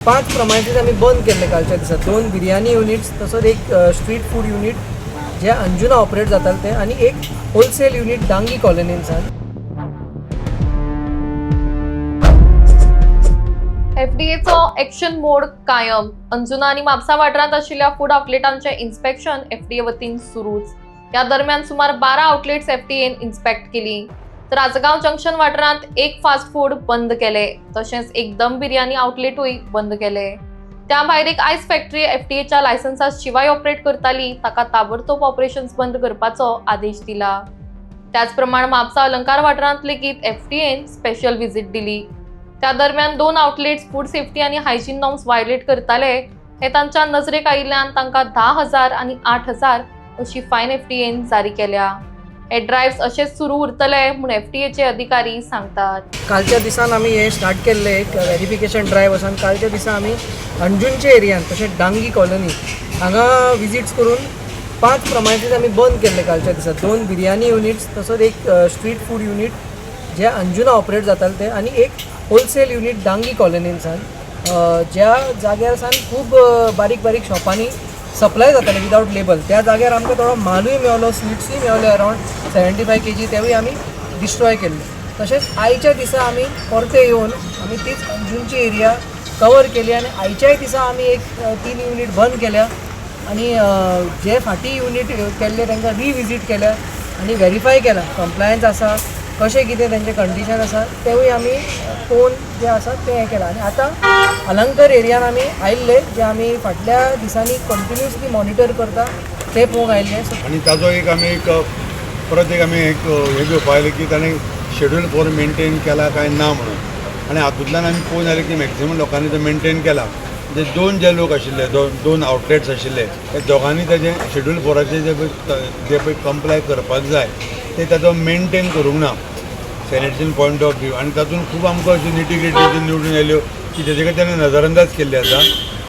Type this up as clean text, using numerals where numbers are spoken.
5 प्रमायसेस आम्ही बंद केले कालच्या दिसात. 2 बिर्याणी युनिट्स, तसंच एक स्ट्रीट फूड युनिट जे अंजुना ऑपरेट जाताले ते, आणि एक होलसेल युनिट डांगी कॉलनींसान. एफडीएचो एक्शन मोड कायम. अंजुना आणि म्हापसा वाठारांत आशिल्ल्या फूड आउटलेटांचे इन्स्पेक्शन एफडीए वतीन सुरूच. या दरम्यान सुमार 12 आउटलेट्स एफडीएन इन्स्पेक्ट केली. तर राजगांव जंक्शन वाठारांत एक फास्ट फूड बंद केले, तशेंच एक दम बिर्याणी आउटलेटूय बंद केले. त्या भायर एक आयस फॅक्टरी एफडीएच्या लायसन्सा शिवाय ऑपरेट करताली, ताका ताबडतोब ऑपरेशन्स बंद करपाचो आदेश दिला. त्याच प्रमाण म्हापसा अलंकार वाठारांत लेगीत एफडीएन स्पेशल व्हिजिट दिली. त्या दरम्यान 2 आउटलेट्स फूड सेफ्टी आणि हायजीन नॉर्म्स वायलेट करताले हे तांच्या नजरेक आयिल्ल्यान तांकां 10,000 आणि 8,000 अशी फायन एफडीएन जारी केल्या. हे ड्रायव्स असेच सुरू उरतले म्हूण एफडीएचे अधिकारी सांगतात. कालच्या दिसान आम्ही हे स्टार्ट केल्ले एक व्हेरिफिकेशन ड्रायव्ह आसा. कालच्या दिसा आम्ही अंजुनच्या एरियान तशेंच डांगी कॉलनी हांगा विजिट्स करून 5 प्रमायसेस आम्ही बंद केल्ले कालच्या दिसात. 2 बिर्याणी युनिट्स, तसंच एक स्ट्रीट फूड युनिट जे अंजुना ऑपरेट जाताले ते, आणि एक होलसेल युनिट डांगी कॉलनींसान, ज्या जाग्यार सान खूब बारीक बारीक शॉपांनी सप्लाय जाताले विदाउट लेबल. त्या जाग्यार आमकां थोडो मालूय मेळलो, स्वीट्सूय मेळले अरावंड 75 kg, तेवूय आमी डिस्ट्रॉय केल्ले. तशेंच आयच्या दिसा आमी परते येवन आमी तीच अंजुनची एरिया कवर केली, आनी आयच्याय दिसा आमी एक 3 युनिट बंद केल्या, आणि जे फाटीं युनिट केल्ले तांकां रिविजीट केल्या आनी व्हेरीफाय केला कंप्लायन्स आसा, कशें कितें तेंचें कंडिशन आसा तेवूय आमी पळोवन जें आसा तें हें केलां. आनी आतां अलंकार एरियान आमी आयिल्ले, जे आमी फाटल्या दिसांनी कंटिन्युअसली मॉनिटर करता ते पळोवंक आयिल्ले. आणि ताजो एक आमी परत एक आमी हे घेवपा आयले की ताणें शेड्यूल 4 मेंटेन केला काय ना म्हणून. आनी हातूंतल्यान आमी पळोवन आयले की मॅक्झिमम लोकांनी तो मेंटेन केला. जे 2 जे लोक आशिल्ले, 2 आउटलेट्स आशिल्ले, ते दोगांनी तेजें शेड्यूल 4चे जे पळय कंप्लाय करपाक जाय ते ताजो मेंटेन करूंक ना सॅनिटेशन पॉयंट ऑफ व्यू. आनी तातूंत खूब आमकां अश्यो निटी ग्रिटी निवडून आयल्यो की तेजे खातीर ताणें नजरअंदाज केल्ले आसा.